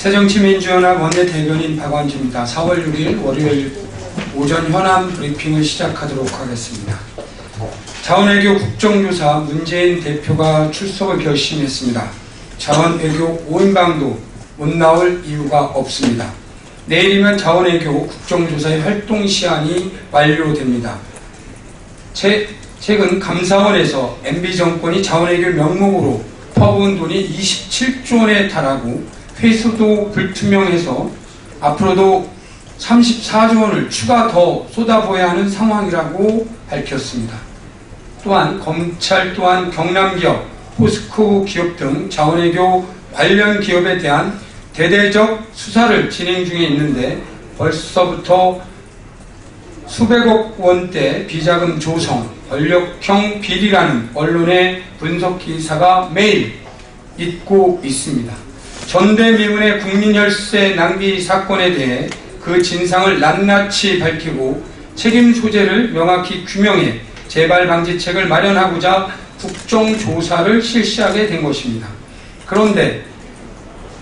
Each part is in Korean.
새정치민주연합 원내대변인 박원주입니다. 4월 6일 월요일 오전 현안 브리핑을 시작하도록 하겠습니다. 자원외교 국정조사 문재인 대표가 출석을 결심했습니다. 자원외교 5인방도 못 나올 이유가 없습니다. 내일이면 자원외교 국정조사의 활동 시한이 완료됩니다. 최근 감사원에서 MB정권이 자원외교 명목으로 퍼부은 돈이 27조 원에 달하고 회수도 불투명해서 앞으로도 34조 원을 추가 더 쏟아부어야 하는 상황이라고 밝혔습니다. 또한 검찰 또한 경남기업, 포스코 기업 등 자원외교 관련 기업에 대한 대대적 수사를 진행 중에 있는데 벌써부터 수백억 원대 비자금 조성, 권력형 비리라는 언론의 분석 기사가 매일 잇고 있습니다. 전대미문의 국민혈세 낭비 사건에 대해 그 진상을 낱낱이 밝히고 책임 소재를 명확히 규명해 재발 방지책을 마련하고자 국정조사를 실시하게 된 것입니다. 그런데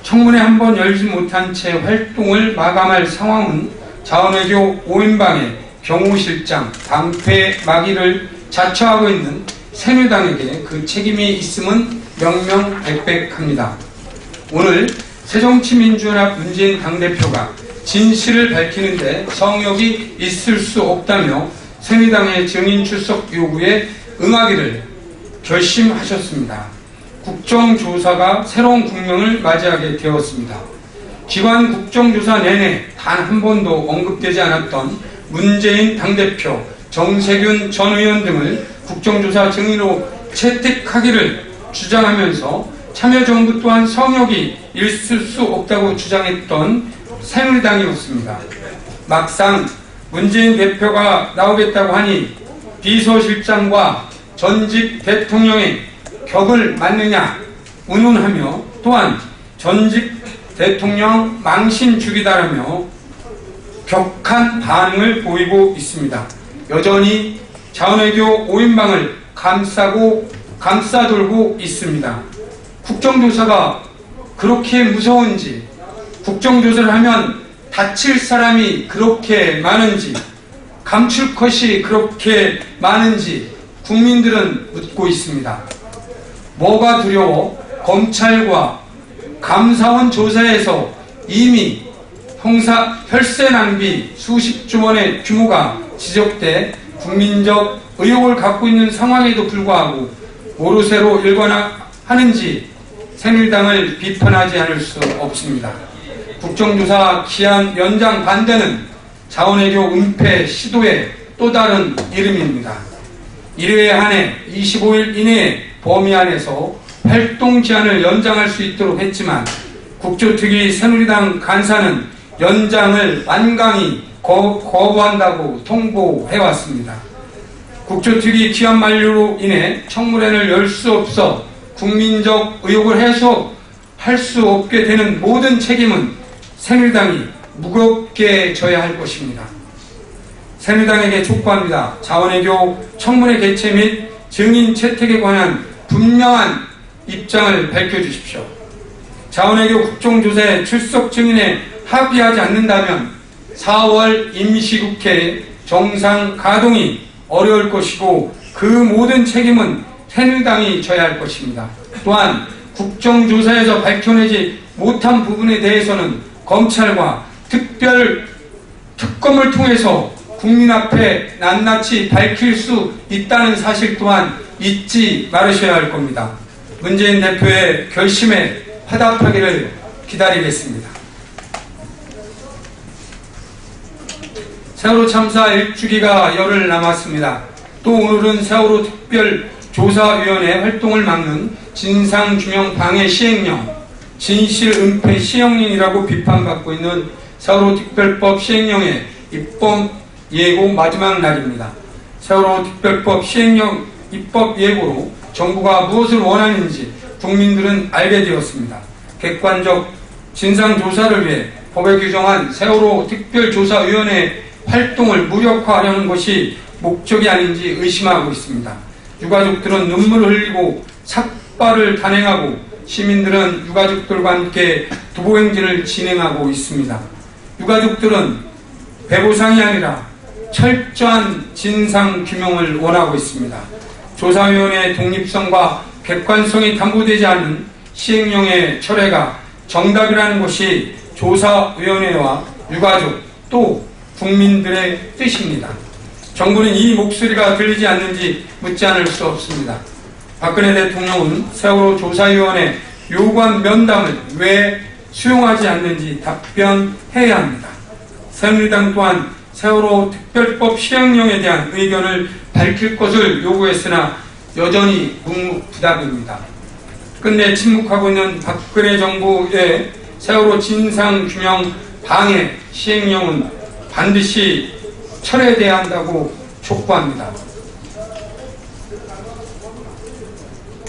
청문회 한 번 열지 못한 채 활동을 마감할 상황은 자원외교 5인방의 경호실장, 방패 마기를 자처하고 있는 새누리당에게 그 책임이 있음은 명명백백합니다. 오늘 새정치민주연합 문재인 당대표가 진실을 밝히는데 성역이 있을 수 없다며 새누리당의 증인 출석 요구에 응하기를 결심하셨습니다. 국정조사가 새로운 국면을 맞이하게 되었습니다. 기관 국정조사 내내 단 한 번도 언급되지 않았던 문재인 당대표, 정세균 전 의원 등을 국정조사 증인으로 채택하기를 주장하면서 참여정부 또한 성역이 있을 수 없다고 주장했던 새누리당이었습니다. 막상 문재인 대표가 나오겠다고 하니 비서실장과 전직 대통령의 격을 맞느냐 운운하며 또한 전직 대통령 망신 죽이다라며 격한 반응을 보이고 있습니다. 여전히 자원외교 5인방을 감싸돌고 있습니다. 국정조사가 그렇게 무서운지, 국정조사를 하면 다칠 사람이 그렇게 많은지, 감출 것이 그렇게 많은지 국민들은 묻고 있습니다. 뭐가 두려워? 검찰과 감사원 조사에서 이미 혈세 낭비 수십조 원의 규모가 지적돼 국민적 의혹을 갖고 있는 상황에도 불구하고 모르쇠로 일관하는지 새누리당을 비판하지 않을 수 없습니다. 국정조사 기한 연장 반대는 자원외교 은폐 시도의 또 다른 이름입니다. 1회에 한해 25일 이내에 범위 안에서 활동 기한을 연장할 수 있도록 했지만 국조특위 새누리당 간사는 연장을 완강히 거부한다고 통보해왔습니다. 국조특위 기한 만료로 인해 청문회를 열 수 없어 국민적 의혹을 해소할 수 없게 되는 모든 책임은 새누리당이 무겁게 져야 할 것입니다. 새누리당에게 촉구합니다. 자원외교 청문회 개최 및 증인 채택에 관한 분명한 입장을 밝혀주십시오. 자원외교 국정조사에 출석 증인에 합의하지 않는다면 4월 임시국회 정상 가동이 어려울 것이고 그 모든 책임은 새누리당이 져야 할 것입니다. 또한 국정조사에서 밝혀내지 못한 부분에 대해서는 검찰과 특별특검을 통해서 국민 앞에 낱낱이 밝힐 수 있다는 사실 또한 잊지 말으셔야 할 겁니다. 문재인 대표의 결심에 화답하기를 기다리겠습니다. 세월호 참사 1주기가 열흘 남았습니다. 또 오늘은 세월호 특별조사위원회 활동을 막는 진상규명 방해 시행령, 진실 은폐 시행령이라고 비판받고 있는 세월호 특별법 시행령의 입법 예고 마지막 날입니다. 세월호 특별법 시행령 입법 예고로 정부가 무엇을 원하는지 국민들은 알게 되었습니다. 객관적 진상조사를 위해 법에 규정한 세월호 특별조사위원회 활동을 무력화하려는 것이 목적이 아닌지 의심하고 있습니다. 유가족들은 눈물을 흘리고 삭발을 단행하고 시민들은 유가족들과 함께 두보행진을 진행하고 있습니다. 유가족들은 배보상이 아니라 철저한 진상규명을 원하고 있습니다. 조사위원회의 독립성과 객관성이 담보되지 않은 시행령의 철회가 정답이라는 것이 조사위원회와 유가족 또 국민들의 뜻입니다. 정부는 이 목소리가 들리지 않는지 묻지 않을 수 없습니다. 박근혜 대통령은 세월호 조사위원회 요구한 면담을 왜 수용하지 않는지 답변해야 합니다. 새누리당 또한 세월호 특별법 시행령에 대한 의견을 밝힐 것을 요구했으나 여전히 묵묵부답입니다. 끝내 침묵하고 있는 박근혜 정부의 세월호 진상규명 방해 시행령은 반드시 철회돼야 한다고 촉구합니다.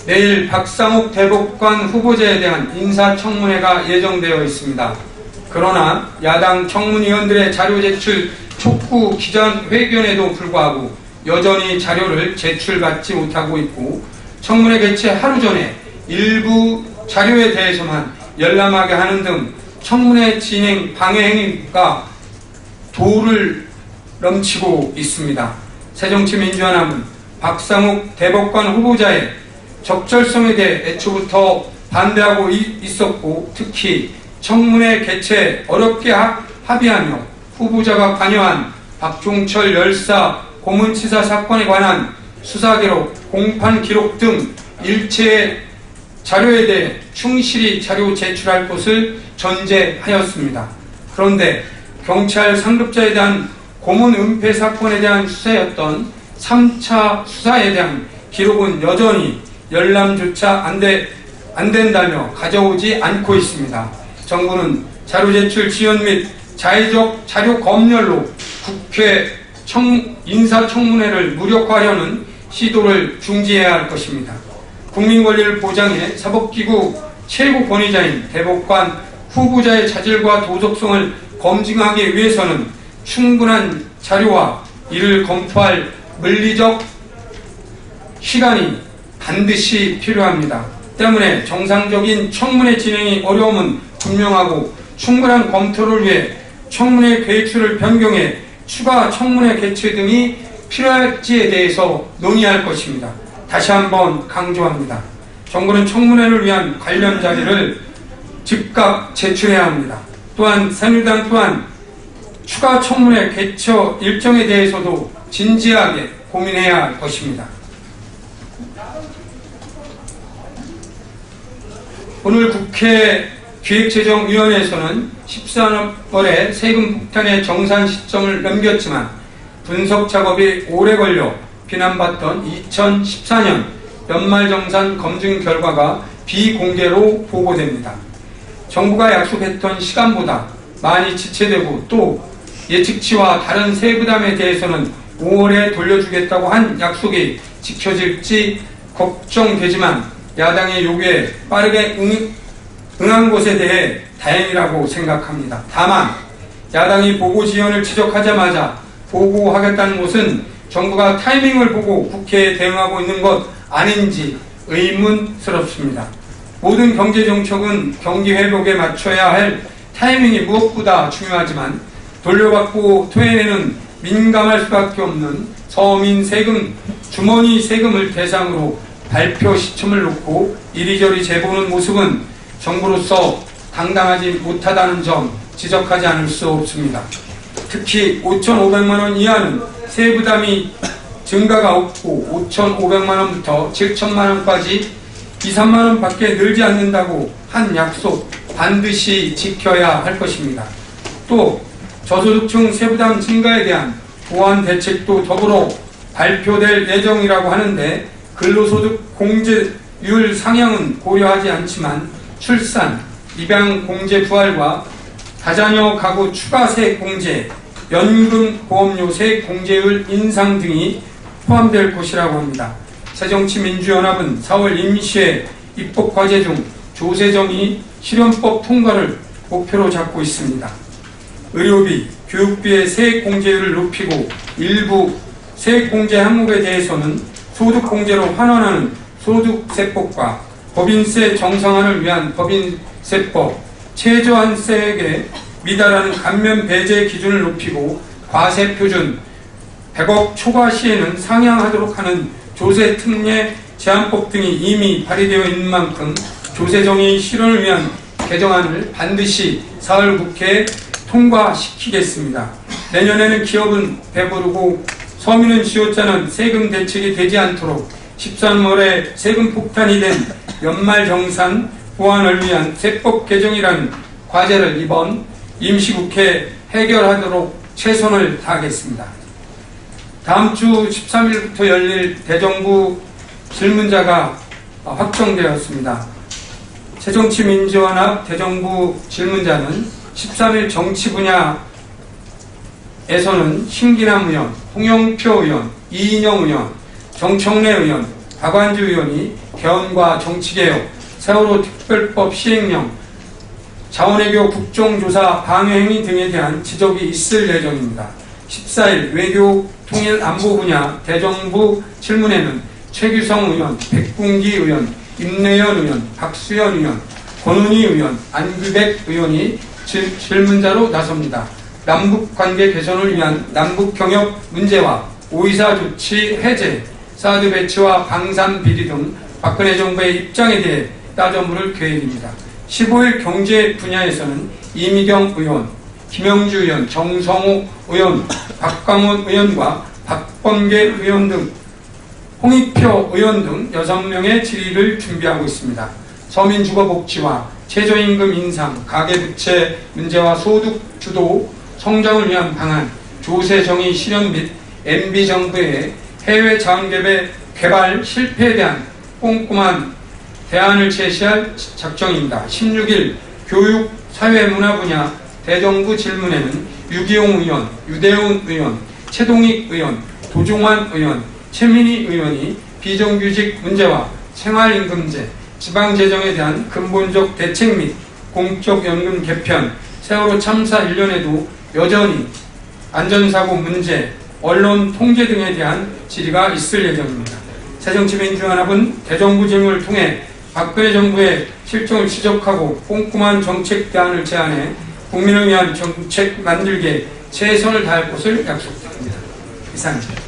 내일 박상욱 대법관 후보자에 대한 인사청문회가 예정되어 있습니다. 그러나 야당 청문위원들의 자료 제출 촉구 기자회견에도 불구하고 여전히 자료를 제출받지 못하고 있고, 청문회 개최 하루 전에 일부 자료에 대해서만 열람하게 하는 등 청문회 진행 방해 행위가 도를 넘치고 있습니다. 새정치민주연합은 박상욱 대법관 후보자의 적절성에 대해 애초부터 반대하고 있었고, 특히 청문회 개최 어렵게 합의하며 후보자가 관여한 박종철 열사 고문치사 사건에 관한 수사기록, 공판기록 등 일체의 자료에 대해 충실히 자료 제출할 것을 전제하였습니다. 그런데 경찰 상급자에 대한 고문 은폐 사건에 대한 수사였던 3차 수사에 대한 기록은 여전히 열람조차 안 된다며 가져오지 않고 있습니다. 정부는 자료 제출 지연 및 자의적 자료 검열로 국회 인사청문회를 무력화하려는 시도를 중지해야 할 것입니다. 국민 권리를 보장해 사법기구 최고 권위자인 대법관 후보자의 자질과 도덕성을 검증하기 위해서는 충분한 자료와 이를 검토할 물리적 시간이 반드시 필요합니다. 때문에 정상적인 청문회 진행이 어려움은 분명하고, 충분한 검토를 위해 청문회 계획수를 변경해 추가 청문회 개최 등이 필요할지에 대해서 논의할 것입니다. 다시 한번 강조합니다. 정부는 청문회를 위한 관련 자료를 즉각 제출해야 합니다. 또한 새누리당 또한 추가 청문회 개최 일정에 대해서도 진지하게 고민해야 할 것입니다. 오늘 국회 기획재정위원회에서는 13월에 세금 폭탄의 정산 시점을 넘겼지만 분석 작업이 오래 걸려 비난받던 2014년 연말정산 검증 결과가 비공개로 보고됩니다. 정부가 약속했던 시간보다 많이 지체되고, 또 예측치와 다른 세부담에 대해서는 5월에 돌려주겠다고 한 약속이 지켜질지 걱정되지만, 야당의 요구에 빠르게 응한 것에 대해 다행이라고 생각합니다. 다만 야당이 보고 지연을 지적하자마자 보고하겠다는 것은 정부가 타이밍을 보고 국회에 대응하고 있는 것 아닌지 의문스럽습니다. 모든 경제정책은 경기 회복에 맞춰야 할 타이밍이 무엇보다 중요하지만, 돌려받고 토해내는 민감할 수밖에 없는 서민 세금, 주머니 세금을 대상으로 발표 시점을 놓고 이리저리 재보는 모습은 정부로서 당당하지 못하다는 점 지적하지 않을 수 없습니다. 특히 5,500만 원 이하는 세부담이 증가가 없고 5,500만 원부터 7,000만 원까지 2, 3만 원 밖에 늘지 않는다고 한 약속 반드시 지켜야 할 것입니다. 또 저소득층 세부담 증가에 대한 보완 대책도 더불어 발표될 예정이라고 하는데, 근로소득 공제율 상향은 고려하지 않지만 출산, 입양 공제 부활과 다자녀 가구 추가 세액 공제, 연금 보험료 세액 공제율 인상 등이 포함될 것이라고 합니다. 새정치민주연합은 4월 임시회 입법과제 중 조세정의 실현법 통과를 목표로 잡고 있습니다. 의료비, 교육비의 세액 공제율을 높이고, 일부 세액 공제 항목에 대해서는 소득 공제로 환원하는 소득세법과 법인세 정상화를 위한 법인세법, 최저한세액에 미달하는 감면 배제 기준을 높이고 과세 표준 100억 초과 시에는 상향하도록 하는 조세 특례 제한법 등이 이미 발의되어 있는 만큼 조세 정의 실현을 위한 개정안을 반드시 사흘 국회에 통과시키겠습니다. 내년에는 기업은 배부르고 서민은 쥐어짜는 세금 대책이 되지 않도록 13월에 세금 폭탄이 된 연말정산 보완을 위한 세법 개정이라는 과제를 이번 임시국회에 해결하도록 최선을 다하겠습니다. 다음 주 13일부터 열릴 대정부 질문자가 확정되었습니다. 새정치민주연합 대정부 질문자는 13일 정치 분야에서는 신기남 의원, 홍영표 의원, 이인영 의원, 정청래 의원, 박완주 의원이 개헌과 정치개혁, 세월호 특별법 시행령, 자원외교 국정조사 방해행위 등에 대한 지적이 있을 예정입니다. 14일 외교 통일 안보 분야 대정부 질문에는 최규성 의원, 백bun기 의원, 임내연 의원, 박수현 의원, 권은희 의원, 안규백 의원이 질문자로 나섭니다. 남북관계 개선을 위한 남북경협 문제와 5.24 조치 해제, 사드 배치와 방산 비리 등 박근혜 정부의 입장에 대해 따져 물을 계획입니다. 15일 경제 분야에서는 이미경 의원, 김영주 의원, 정성호 의원, 박광원 의원과 박범계 의원 등 홍익표 의원 등 6명의 질의를 준비하고 있습니다. 서민주거복지와 최저임금 인상, 가계부채 문제와 소득 주도 성장을 위한 방안, 조세정의 실현 및 MB정부의 해외 자원개발 실패에 대한 꼼꼼한 대안을 제시할 작정입니다. 16일 교육, 사회문화 분야 대정부 질문에는 유기용 의원, 유대훈 의원, 최동익 의원, 도종환 의원, 최민희 의원이 비정규직 문제와 생활임금제, 지방재정에 대한 근본적 대책 및 공적연금 개편, 세월호 참사 1년에도 여전히 안전사고 문제, 언론 통제 등에 대한 질의가 있을 예정입니다. 새정치민주연합은 대정부 질문을 통해 박근혜 정부의 실정을 지적하고 꼼꼼한 정책 대안을 제안해 국민을 위한 정책 만들기에 최선을 다할 것을 약속드립니다. 이상입니다.